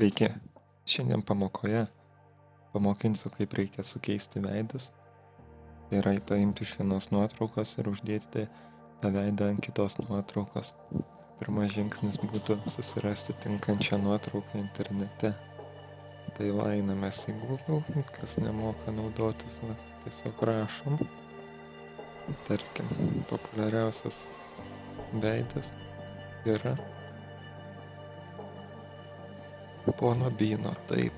Sveiki, šiandien pamokoje pamokinsiu, kaip reikia sukeisti veidus. Tai yra paimti iš vienos nuotraukos ir uždėti tą veidą ant kitos nuotraukos. Pirmas žingsnis būtų susirasti tinkančią nuotrauką internete. Tai va, einamės į Google, kas nemoka naudotis, tiesiog rašom. Tarkim, populiariausias veidas yra pono Byno, taip.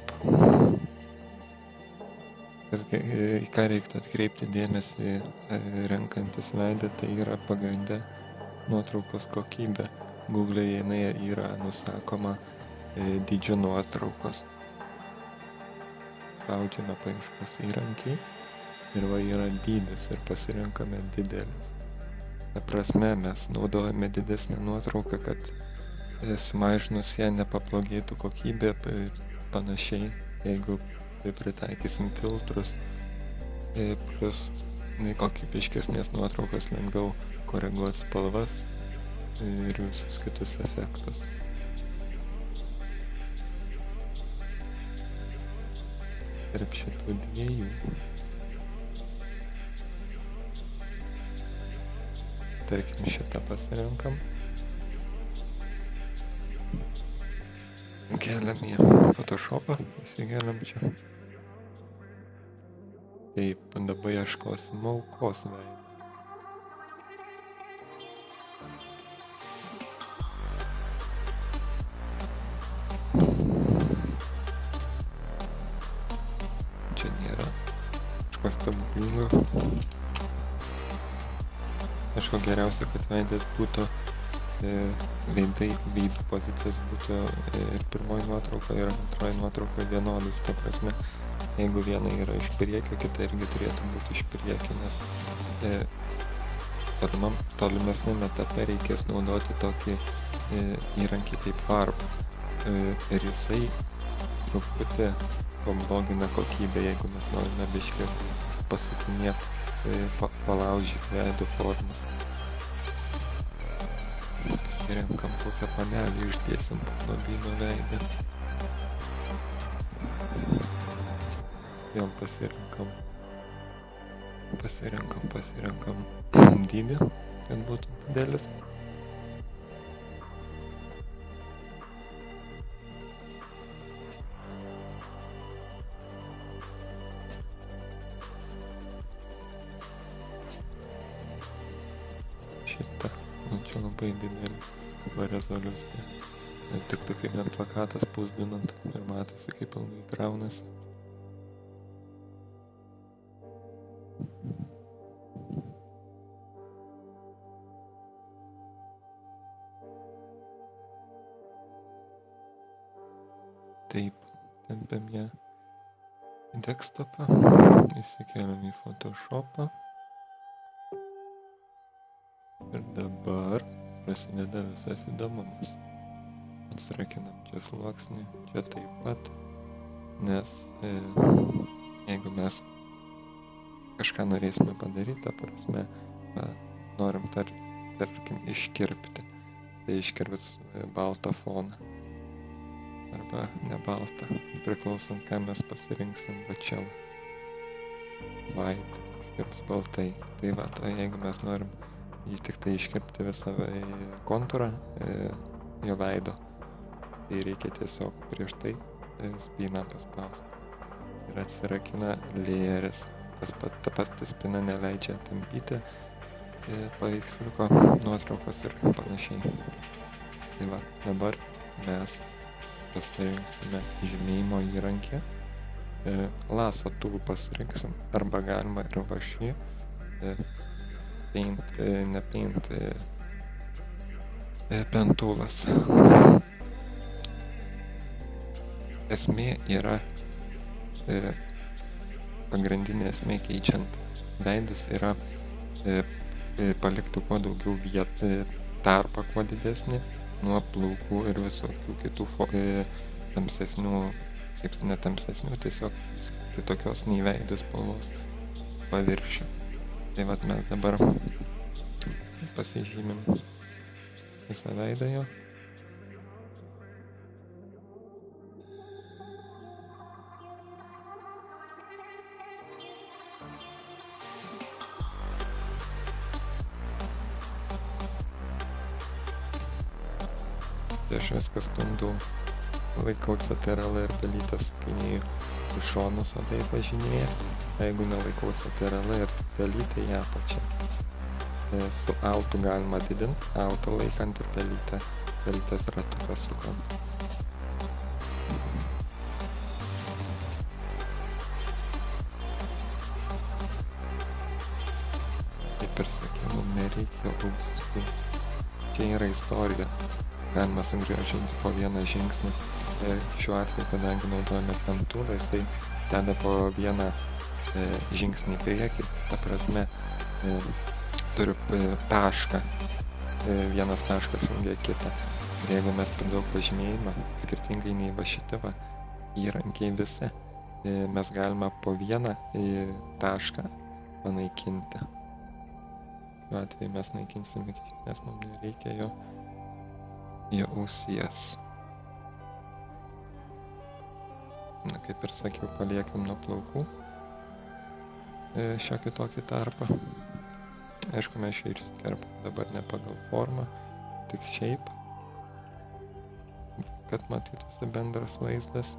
Į ką reiktų atkreipti dėmesį renkantis veidą, tai yra pagrinde nuotraukos kokybė. Google jinai yra nusakoma dydžio nuotraukos. Spaudžiame paieškos įrankį ir va yra dydis ir pasirinkame didelis. Ta prasme, mes naudojame didesnę nuotrauką, kad sumažinus ją nepablogėtų kokybė ir panašiai, jeigu pritaikysim filtrus, plus kokybiškesnės nuotraukos lengviau koreguoti spalvas ir visus kitus efektus. Tarp šitų dviejų tarkim šitą pasirinkam. Keliam į Photoshopą, įsikeliam čia. Taip, dabar ieškosim aukos veidą. Čia nėra kažkas stebuklingo. Aišku, geriausia, kad veidas būtų veidų pozicijos būtų ir pirmoji nuotrauka ir antroji nuotrauka vienodus, ta prasme, jeigu viena yra iš priekio, kita irgi turėtų būti iš priekio, nes tolimesnėme etape reikės naudoti tokį įrankį kaip Warp ir jisai truputį pablogina kokybę, jeigu mes norime biškį pasukinėti, palaužyti veido formas. Pasirenkam kokią panelį, išdėsim pono Byno veidą. Vėl pasirenkam dydį, kad būtų didelis. Šitą, čia labai didelį rezoliuciją. Tik kaip net plakatas spausdinant ir matosi, kaip ilgai kraunasi. Taip, tempiam ją į desktopą, įsikeliam į Photoshopą. Ir dabar prasideda visas įdomumas. Atsirakinam čia sluoksnį, čia taip pat, nes jeigu mes kažką norėsime padaryti, ta prasme, norim tarkim iškirpti, tai iškirps baltą foną arba ne baltą, priklausant, ką mes pasirinksim, va čia white, iškirps baltai. Tai va, jeigu mes norim jį tik tai iškirpti visą kontūrą jo veido, tai reikia tiesiog prieš tai spyną paspausti. Ir atsirakina layeris. Ta pati spyna neleidžia tampyti paveiksliuko nuotraukos ir panašiai. Tai va, dabar mes pasirinksime žymėjimo įrankį. Lasso tool pasirinksim, arba galima ir va šį. Pen toolas. Esmė yra, pagrindinė esmė keičiant veidus yra palikti kuo daugiau vietų, tarpą kuo didesnį nuo plaukų ir visokių kitų tamsesnių, kaip netamsesnių, tiesiog kitokios nei veidus spalvos paviršių. Tai vat mes dabar pasižymim visą veidą jo. Tai aš viską stumdau, laikau CTRL ir pelytę sukinėju į šonus, o tai važinėja. Jeigu nelaikau CTRL ir pelytę į apačią. Su Altu galima didinti, Altą laikant ir pelytės ratuką sukant. Kaip ir sakiau, nereikia ausų. Čia yra istorija. Galima sugrąžinti po vieną žingsnį. Šiuo atveju, kadangi naudojame pentūlą, jisai deda po vieną žingsnį į priekį. Ta prasme, turiu tašką. Vienas taškas jungia kitą. Ir jeigu mes per daug pažymėjimą, skirtingai nei va šitie įrankiai visi, mes galime po vieną tašką panaikinti. Šiuo atveju mes naikinsim iki, nes mums nereikia jo ausies. Na, kaip ir sakiau, paliekam nuo plaukų šiokį tokį tarpą. Aišku, mes čia išsikerpam dabar ne pagal formą, tik šiaip, kad matytųsi bendras vaizdas.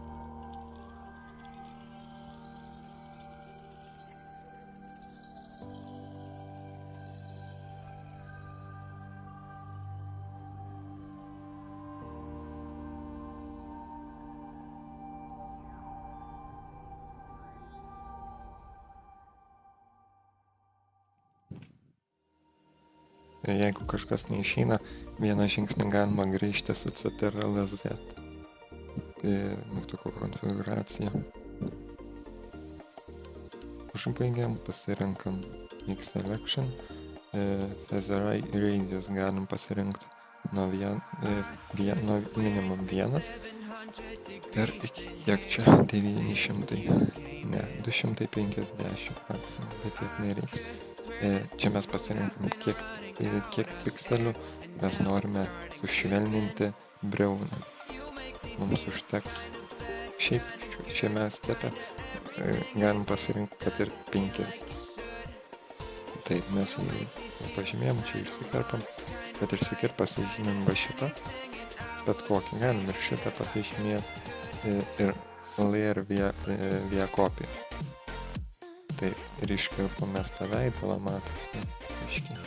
Jeigu kažkas neišeina, vieną žingsnį galima grįžti su CTRL Z mygtuko konfiguracija. Užbaigiam, pasirinkam X Selection, Feather Radius galim pasirinkti nuo minimum 1 ir iki kiek čia 900, ne, 250 maksimum, bet tiek nereiks. Čia mes pasirinkam kiek pikselių mes norime sušvelninti briauną. Mums užteks. Šiaip šiame stepe galim pasirinkti, kad ir 5. Taip, mes jį pažymėjom, čia išsikerpam, kad išsikirp pasižymėm va šitą, bet kokį galim ir šitą pasižymėti ir layer via copy. Taip, ir iškirpam mes tą veidą, va matome, aiškiai.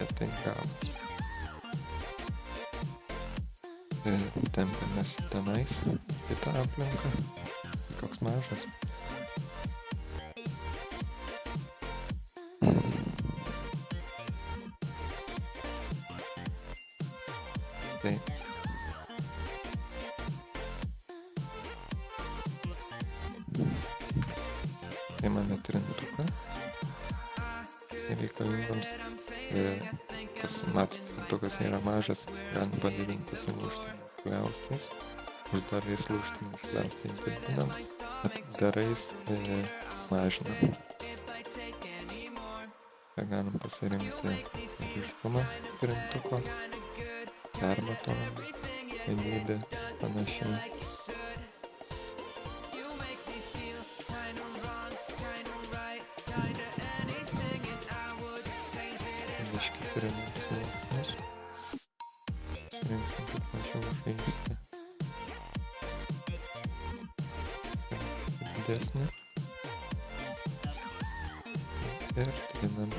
Ir tai gavos. Tempiamės tenais, kitą aplinką. Koks mažas. Taip. Paimame trintuką. Reikalingoms. Tas, matot, trintukas yra mažas, galim padidinti su lūžtiniais skliaustais. Uždarais lūžtiniais skliaustais didinam, atdarais mažinam. Čia galim pasirinkti ryškumą trintuko, permatomą, vienybę, panašiai. Turim sluoksnius. Pasirinksim, kad mažiau žaisti. Didesnį. Ir trinam.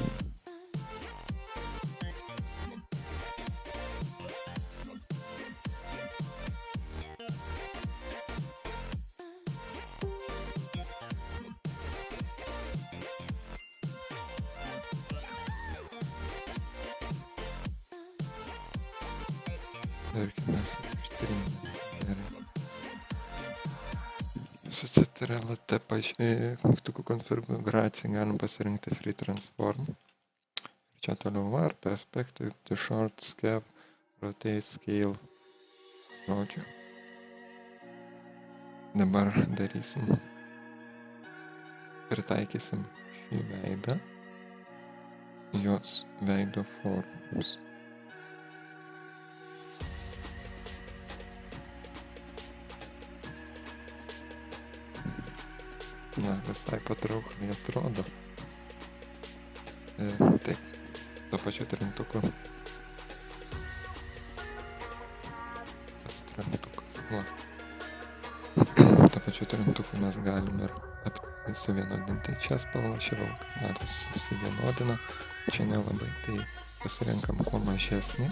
Tarkim, mes ištriname. Su CTRL T mygtukų konfiguraciją galim pasirinkti Free Transform. Čia toliau Warp, Perspective, Distort, Scale, Rotate, Scale. Žodžiu. Dabar darysim. Pritaikysim šį veidą. Jos veido formoms. Na, visai patraukliai atrodo. Taip, tuo pačiu trintuku trintukas. Tuo pačiu trintuku mes galime ir suvienodinti čia spalvą, čia vėl, kaip matosi, susivienodina, čia nelabai, tai pasirenkam kuo mažesnį,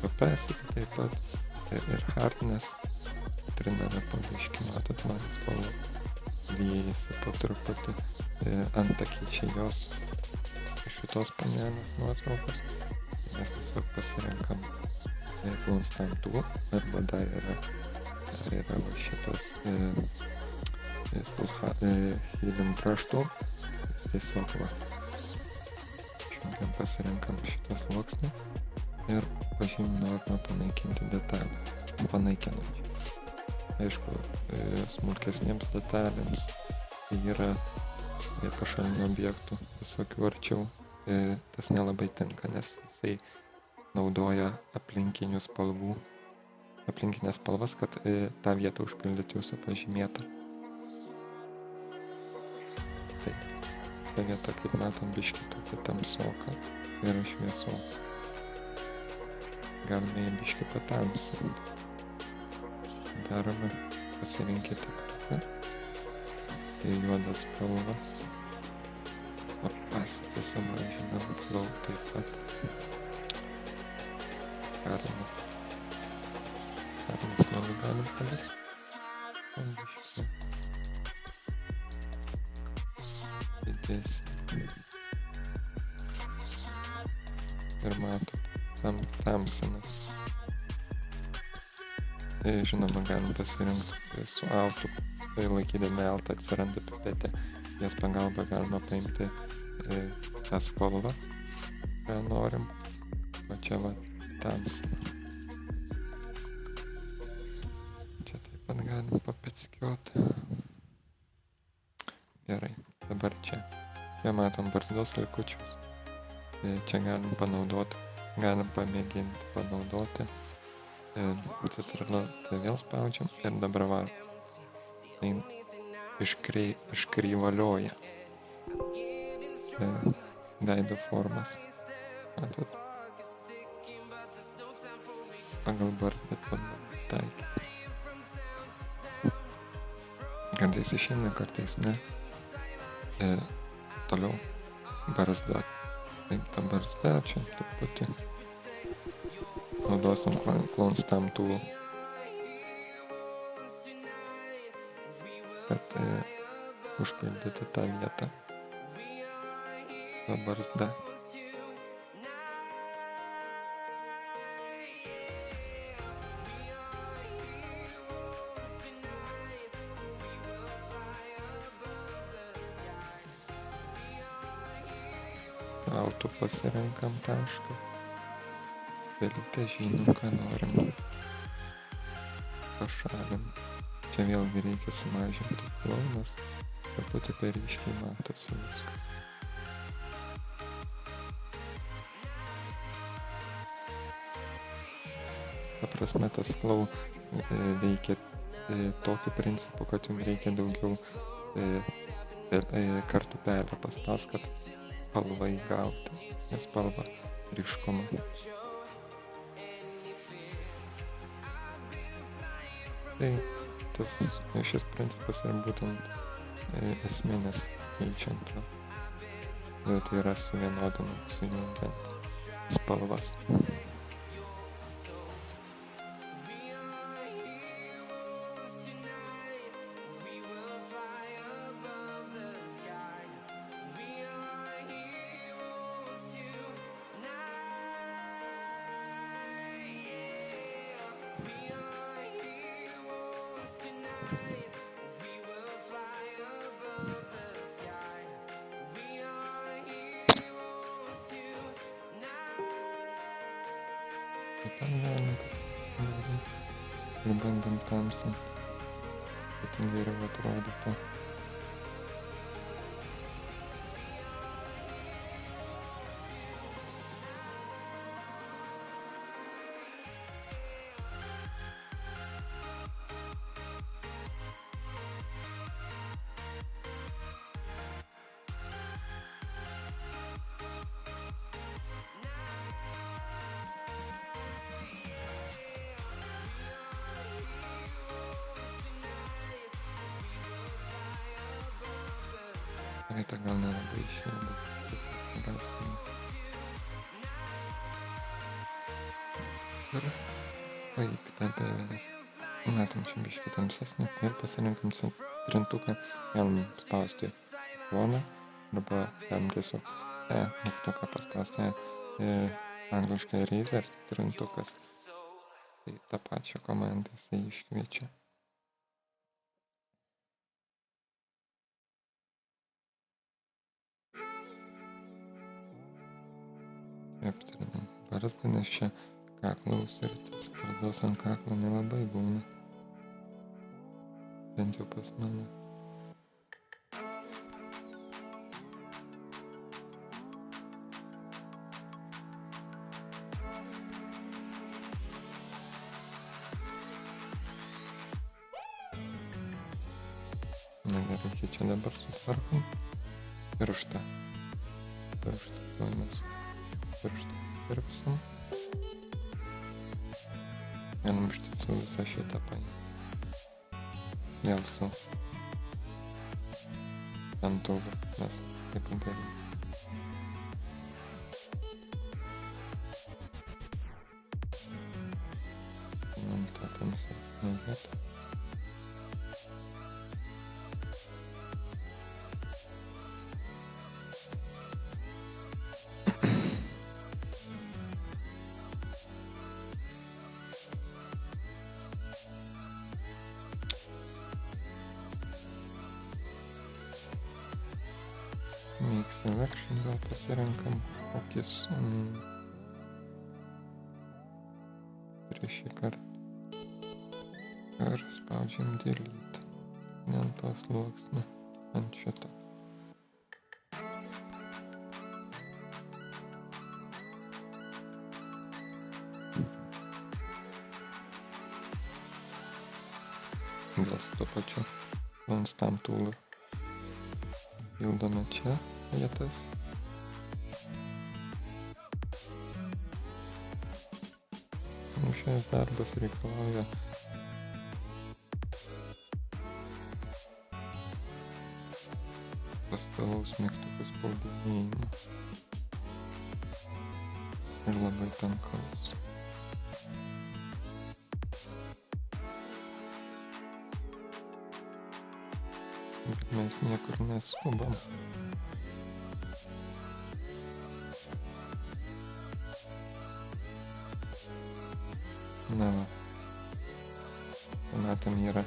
opacity taip pat ir hardness, triname po biškį, matot, man spalva liejasi po truputį, antakiai čia jos iš šitos panelės nuotraukos, mes tiesiog pasirenkam Clone Stamp Tool, arba dar yra va šitas Hidden Brush Tool, tiesiog va, šiandien pasirenkam šitą sluoksnį ir pažymime panaikinti detalę, panaikinam. Aišku, smulkesniems detalėms tai yra pašalinių objektų visokių arčiau, tas nelabai tinka, nes jisai naudoja aplinkinės spalvas, kad tą vietą užpildyti jūsų pažymėtą. Taip, ta vieta, kaip matom, biškį tokia tamsoka ir šviesoka. Galime jį biškį patamsinti. Darome, pasirinkę tiktuką, tai juodą spalvą, opacity sumažinam, flow taip pat, hardness vėl galim palikti, didesnį ir matot, tamsinas. Žinoma, galim pasirinkti su altu, laikydami altą atsiranda pipetė, jos pagalba galima paimti tą spalvą, kurią norim, o čia va tamsina. Čia taip pat galim papeckiuoti. Gerai, dabar čia matom barzdos likučius, čia galim panaudoti, galim pamėginti panaudoti. Citrino, tai vėl spaudžiam ir dabar va, iškreivalioja veido formas. Matot, pagal barzdą taikyti. Kartais išeina, kartais ne. Toliau barzda. Taip, ta barzda čia truputį. Naudosim Clone Stamp Tool, kad užpildyti tą vietą. Ta barzda. Altu pasirenkam tašką. Pelytę žinom, ką norim pašalinti. Čia vėlgi reikia sumažinti flow, nes truputį per ryškiai matosi viskas. Ta prasme, tas flow veikia tokiu principu, kad jums reikia daugiau kartų pelę paspaus, kad spalvą įgauti, nes spalva ryškumą. Tai šis principas yra būtent esminis keičiant, tai yra suvienodinant, sujungiant spalvas. Ir bandam tamsinti, kad ten geriau atrodytų. vieta gal nelabai išėjo, bet rasti. Ir pavyktą beveik. Matom, čia biškį tamsesnė. Ir pasirinkam trintuką. Galim spausti foną. Arba galim tiesiog mygtuką paspausti. Angliškai Razer trintukas. Tai tą pačią komandą jisai iškviečia. Aptarinam barzdą, nes čia kaklo užsiritas. Barzdos ant kaklo nelabai būna. Bent jau pas mane. Na gerai, čia dabar sutvarkom. Pirštą. Tuoj mes pirštą pirksim. Galim iš tiesų visą šitą paimti. Vėl su pentuvu mes taip padarysim. Man tą tamsesnę vietą. Make selection gal pasirenkam kokius prieš šį kartą. Ir spaudžiam delete. Ne ant to sluoksnio, ant šito. Gal su to pačiu Lanstamp tool'u pildome čia vietas. Šis darbas reikalauja pastovaus mygtukų spaudinėjimo ir labai tankaus. Bet mes niekur neskubam. Na va. Matom, yra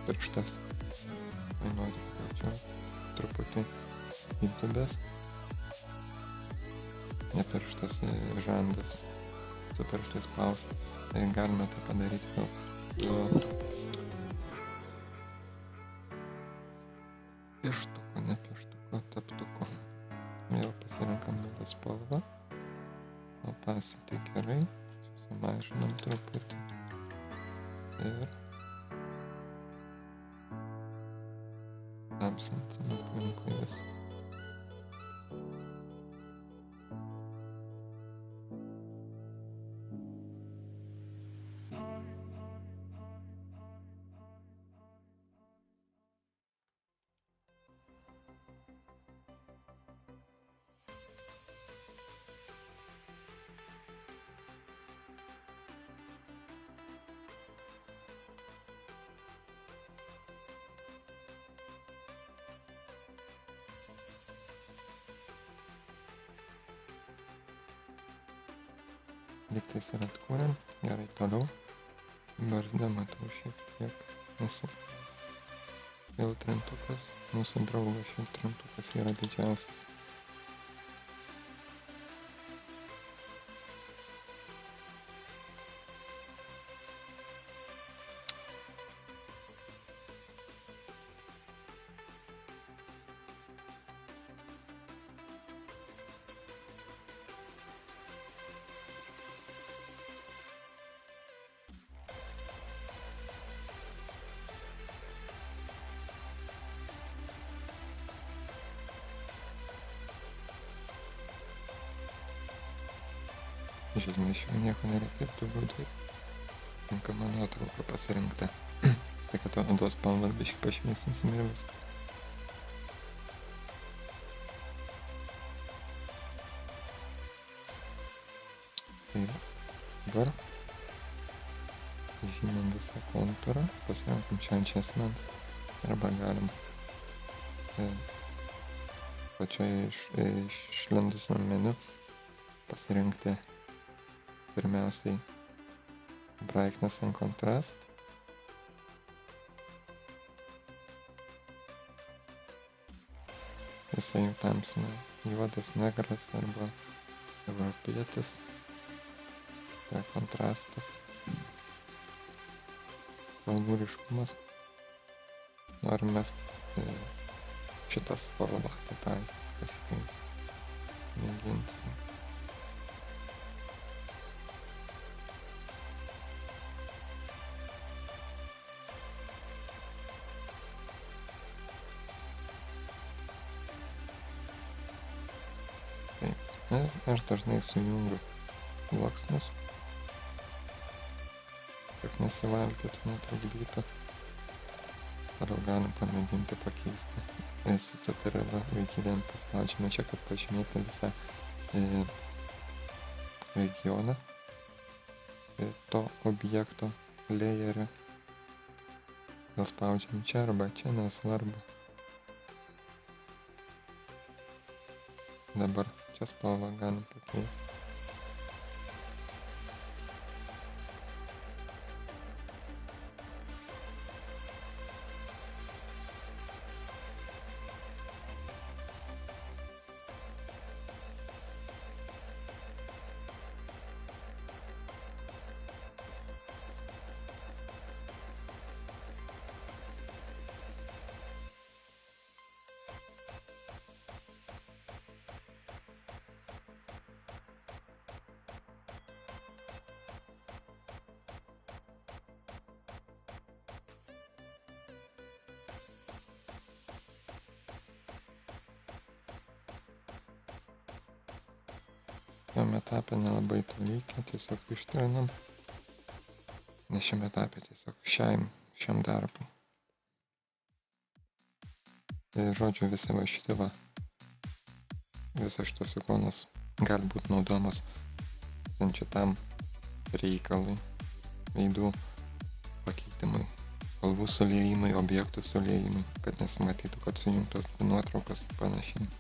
pirštas. Tai noriu čia truputį įdubęs. Ne pirštas, žandas. Su pirštais spaustas. Tai galime tai padaryti gal pieštuku, ne pieštuku, teptuku. Vėl pasirenkam juodą spalvą. Opacity gerai. Sumažinam truputį. Ir tamsinsim aplinkui visą. Lygtais ir atkūrėm. Gerai, toliau. Barzdą matau šiek tiek. Nes vėl trintukas. Mūsų draugo šiaip trintukas yra didžiausias. Žinai, iš jų nieko nereikės daugiau daryti. Tinkama nuotrauka pasirinkta. Tai kad odos spalvas biškį pašviesinsim ir viską. Tai dabar žymim visą kontūrą, pasirenkam čia adjustments arba galim pačioje išlindusiam meniu pasirinkti pirmiausiai brightness and contrast. Jisai jau tamsina juodas, negras arba europietis. Tai kontrastas. Spalvų ryškumas. Norim mes šitą spalvą tą pasirinkti. Mėginsim. Aš dažnai sujungiu sluoksnius, kad nesivalkėtų, netrukdytų. Toliau galim pamėginti pakeisti. Su CTRL laikydami paspaudžiame čia, kad pažymėti visą regioną to objekto layerį. Gal spaudžiam čia arba čia, nesvarbu. Dabar čia spalvą galim pakeisti. Šiame etape nelabai to reikia, tiesiog ištrinam. Ne šiame etape, tiesiog šiam darbui. Žodžiu, visi va šitie va, visas šitas ikonas gali būti naudojamas šitam reikalui, veidų pakeitimui, spalvų suliejimai, objektų suliejimai, kad nesimatytų, kad sujungtos nuotraukos ir panašiai.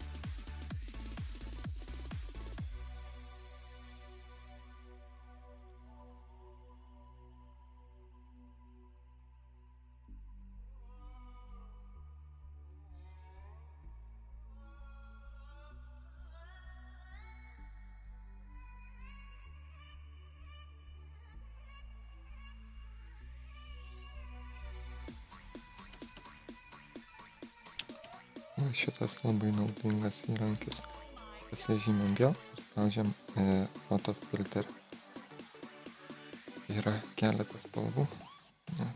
Šitas labai naudingas įrankis. Pasižymim vėl ir spaudžiam Photo Filter. Yra keletas spalvų.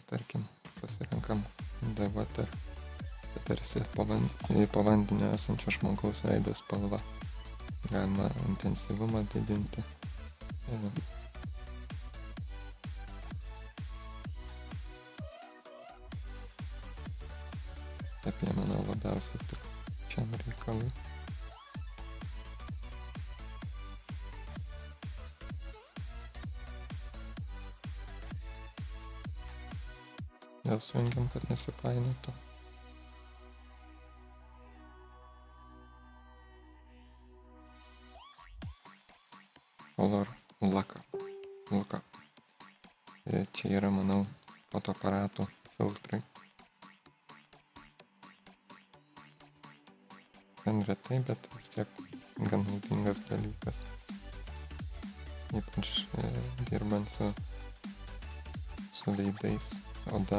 Tarkim, pasirenkam DVT. Tai tarsi po vandeniu esančio žmogaus veido spalva. Galima intensyvumą didinti. Apie mano labiausiai tiks šiam reikalui. Vėl sujungiam, kad nesipainiotų. Color Lookup. Čia yra, manau, fotoaparatų filtrai. Gan retai, bet vis tiek gan naudingas dalykas. Ypač dirbant su veidais, oda.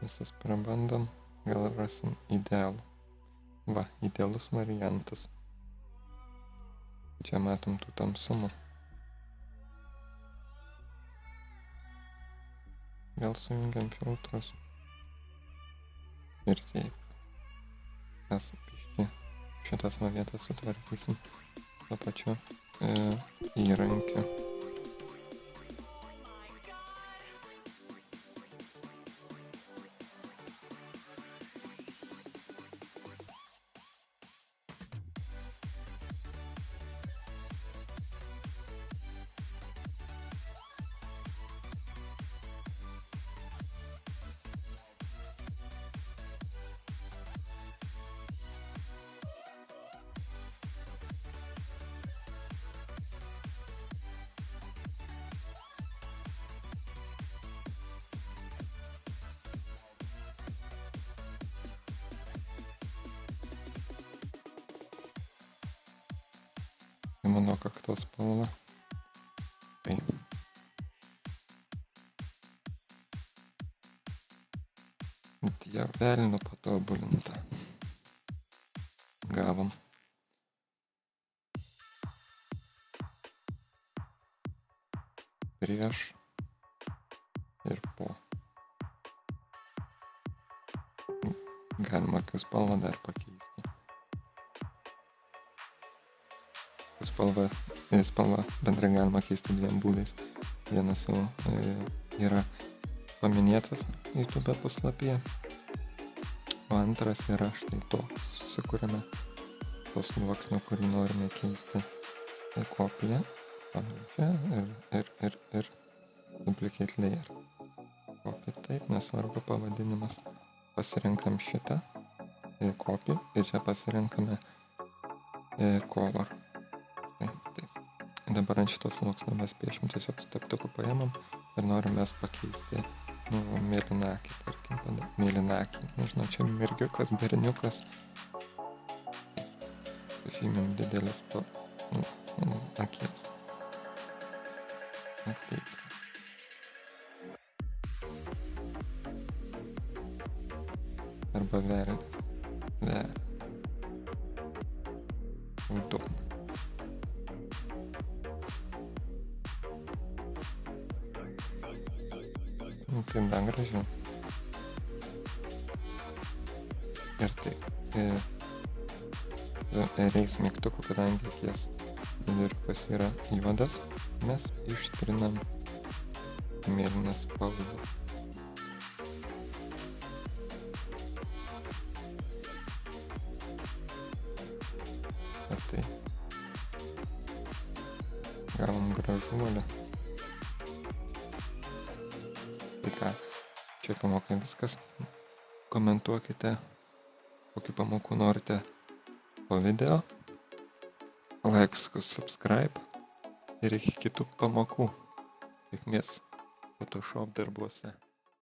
Visus prabandom, gal rasim idealų. Va, idealus variantas. Čia matom tų tamsumų. Vėl sujungiam filtrus. Ir taip. Mes biškį šitas va vietas sutvarkysim tuo pačiu įrankiu. į mano kaktos spalvą. Tai. Tie velnio patobulinta. Gavom. Prieš ir po. Galima akių spalvą dar pakeisti. Spalvą bendrai galima keisti dviem būdais. Vienas jau yra paminėtas YouTube puslapyje, o antras yra štai toks, susikūrėme to sluoksnio, kurį norime keisti į kopiją, ir duplicate layer. Copy, taip, nesvarbu pavadinimas. Pasirinkam šitą copy ir čia pasirinkame color. Taip. Dabar ant šitos sluoksnio mes piešim, tiesiog steptuku paėmam ir norim mes pakeisti mėlynakį, tarkim, mėlynakį. Nežinau, čia mergiukas, berniukas. Žymim didelės akis. Taip. Arba velnis. Udona. Tai dar gražiau. Ir taip. Reis mygtuku, kadangi akies viduriukas yra juodas, mes ištrinam mėlyną spalvą. Tai gavom gražuolę. Tai ką, čia pamokai viskas. Komentuokite, kokių pamokų norite po video. Like, subscribe ir iki kitų pamokų. Sėkmės Photoshop darbuose.